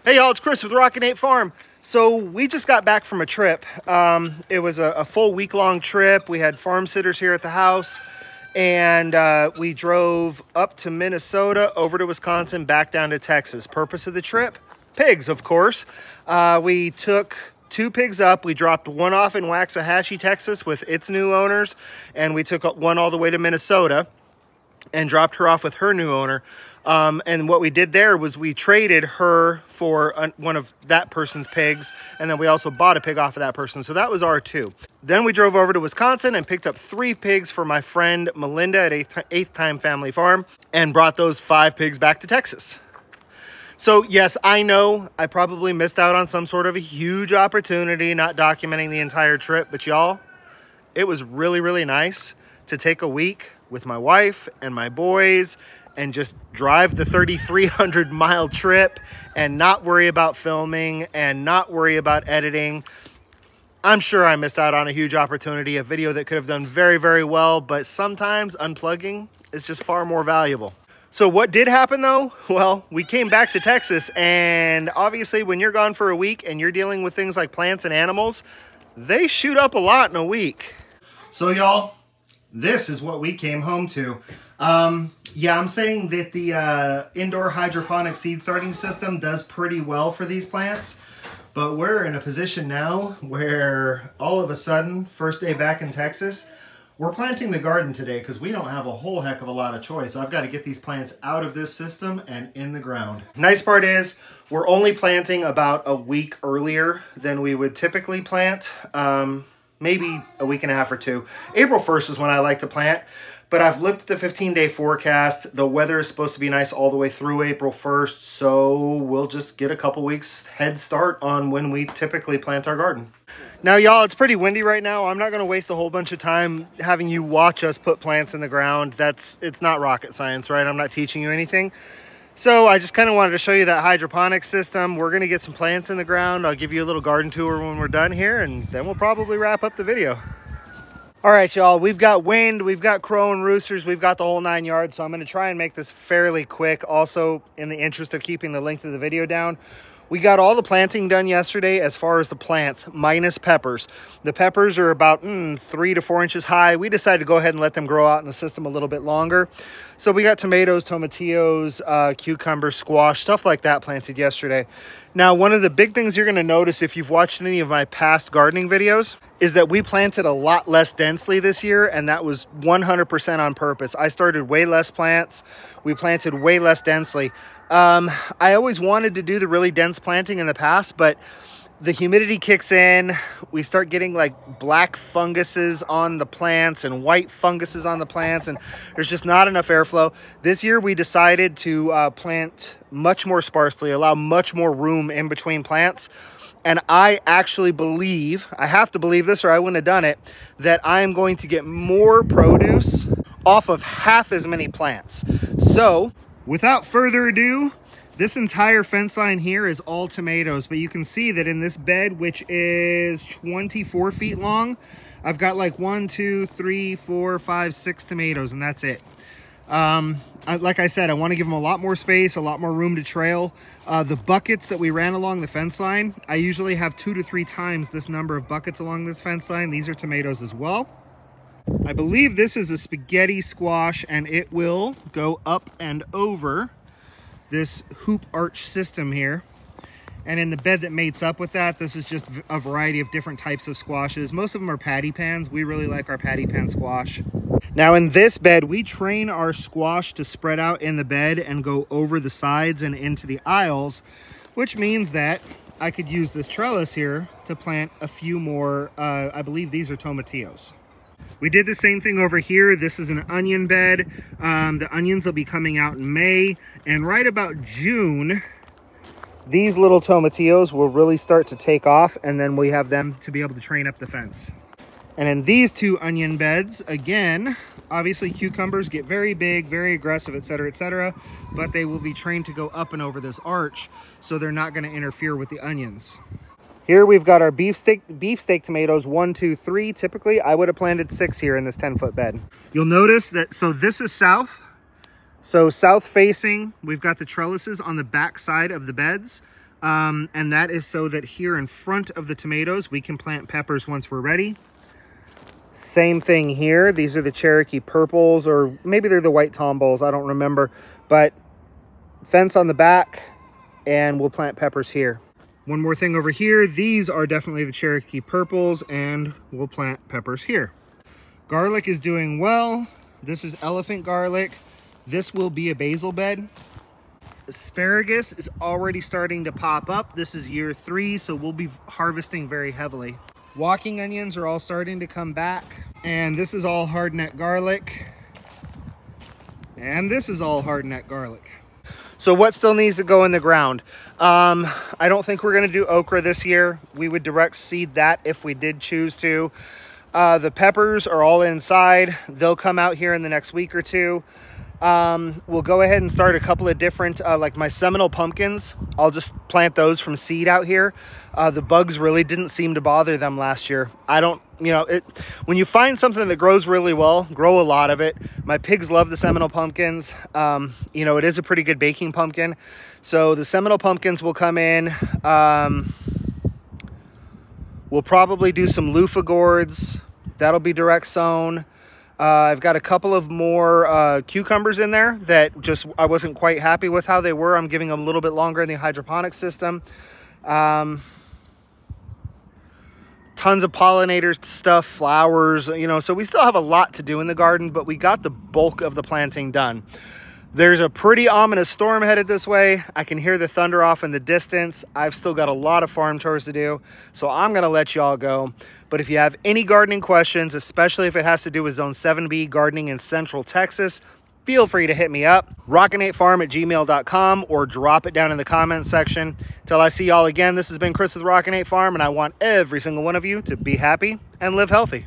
Hey y'all, it's Chris with Rockin Farm. So we just got back from a trip. It was a full week-long trip. We had farm sitters here at the house, and we drove up to Minnesota, over to Wisconsin, back down to Texas. Purpose of the trip? Pigs, of course. We took 2 pigs up. We dropped one off in Waxahachie, Texas with its new owners, and we took one all the way to Minnesota and dropped her off with her new owner. And what we did there was we traded her for one of that person's pigs, and then we also bought a pig off of that person. So that was our 2. Then we drove over to Wisconsin and picked up 3 pigs for my friend Melinda at Eighth Time Family Farm, and brought those 5 pigs back to Texas. So yes, I know I probably missed out on some sort of a huge opportunity not documenting the entire trip, but y'all, it was really, really nice to take a week with my wife and my boys and just drive the 3,300 mile trip and not worry about filming and not worry about editing. I'm sure I missed out on a huge opportunity, a video that could have done very, very well, but sometimes unplugging is just far more valuable. So what did happen though? Well, we came back to Texas, and obviously when you're gone for a week and you're dealing with things like plants and animals, they shoot up a lot in a week. So y'all, this is what we came home to. Yeah, I'm saying that the indoor hydroponic seed starting system does pretty well for these plants, but we're in a position now where all of a sudden, first day back in Texas, we're planting the garden today because we don't have a whole heck of a lot of choice. I've got to get these plants out of this system and in the ground. Nice part is we're only planting about a week earlier than we would typically plant. Maybe a week and a half or 2. April 1st is when I like to plant, but I've looked at the 15-day forecast. The weather is supposed to be nice all the way through April 1st, so we'll just get a couple weeks head start on when we typically plant our garden. Now, y'all, it's pretty windy right now. I'm not going to waste a whole bunch of time having you watch us put plants in the ground. It's not rocket science, right? I'm not teaching you anything. So I just kind of wanted to show you that hydroponic system. We're going to get some plants in the ground. I'll give you a little garden tour when we're done here, and then we'll probably wrap up the video. All right, y'all, we've got wind, we've got crow and roosters, we've got the whole 9 yards. So I'm going to try and make this fairly quick. Also, in the interest of keeping the length of the video down, we got all the planting done yesterday as far as the plants, minus peppers. The peppers are about 3 to 4 inches high. We decided to go ahead and let them grow out in the system a little bit longer. So we got tomatoes, tomatillos, cucumbers, squash, stuff like that planted yesterday. Now, one of the big things you're going to notice if you've watched any of my past gardening videos is that we planted a lot less densely this year, and that was 100% on purpose. I started way less plants. We planted way less densely. I always wanted to do the really dense planting in the past, but the humidity kicks in. We start getting like black funguses on the plants and white funguses on the plants, and there's just not enough airflow. This year we decided to plant much more sparsely, allow much more room in between plants. And I actually believe, I have to believe this or I wouldn't have done it, that I am going to get more produce off of half as many plants. So without further ado, this entire fence line here is all tomatoes, but you can see that in this bed, which is 24 feet long, I've got like 1, 2, 3, 4, 5, 6 tomatoes, and that's it. Like I said, I want to give them a lot more space, a lot more room to trail. The buckets that we ran along the fence line, I usually have 2 to 3 times this number of buckets along this fence line. These are tomatoes as well. I believe this is a spaghetti squash, and it will go up and over this hoop arch system here. And in the bed that mates up with that, this is just a variety of different types of squashes. Most of them are patty pans. We really like our patty pan squash. Now in this bed, we train our squash to spread out in the bed and go over the sides and into the aisles, which means that I could use this trellis here to plant a few more, I believe these are tomatillos. We did the same thing over here. This is an onion bed. The onions will be coming out in May, and right about June, these little tomatillos will really start to take off, and then we have them to be able to train up the fence. And in these 2 onion beds, again, obviously cucumbers get very big, very aggressive, etc., but they will be trained to go up and over this arch, so they're not going to interfere with the onions. Here we've got our beefsteak tomatoes, 1, 2, 3. Typically, I would have planted 6 here in this 10-foot bed. You'll notice that, so this is south. So south facing, we've got the trellises on the back side of the beds. And that is so that here in front of the tomatoes, we can plant peppers once we're ready. Same thing here. These are the Cherokee purples, or maybe they're the white tombols. I don't remember. But fence on the back, and we'll plant peppers here. One more thing over here. These are definitely the Cherokee purples, and we'll plant peppers here. Garlic is doing well. This is elephant garlic. This will be a basil bed. Asparagus is already starting to pop up. This is year 3, so we'll be harvesting very heavily. Walking onions are all starting to come back. And this is all hardneck garlic. And this is all hardneck garlic. So what still needs to go in the ground? I don't think we're gonna do okra this year. We would direct seed that if we did choose to. The peppers are all inside. They'll come out here in the next week or two. We'll go ahead and start a couple of different, like my Seminole pumpkins. I'll just plant those from seed out here. The bugs really didn't seem to bother them last year. When you find something that grows really well, grow a lot of it. My pigs love the Seminole pumpkins. It is a pretty good baking pumpkin. So the Seminole pumpkins will come in. We'll probably do some loofah gourds. That'll be direct sown. I've got a couple of more cucumbers in there that I wasn't quite happy with how they were. I'm giving them a little bit longer in the hydroponic system. Tons of pollinator stuff, flowers, so we still have a lot to do in the garden, but we got the bulk of the planting done. There's a pretty ominous storm headed this way. I can hear the thunder off in the distance. I've still got a lot of farm chores to do, so I'm gonna let y'all go. But if you have any gardening questions, especially if it has to do with Zone 7B gardening in Central Texas, feel free to hit me up, rockin8farm@gmail.com, or drop it down in the comments section. Till I see y'all again, this has been Chris with Rockin8 Farm, and I want every single one of you to be happy and live healthy.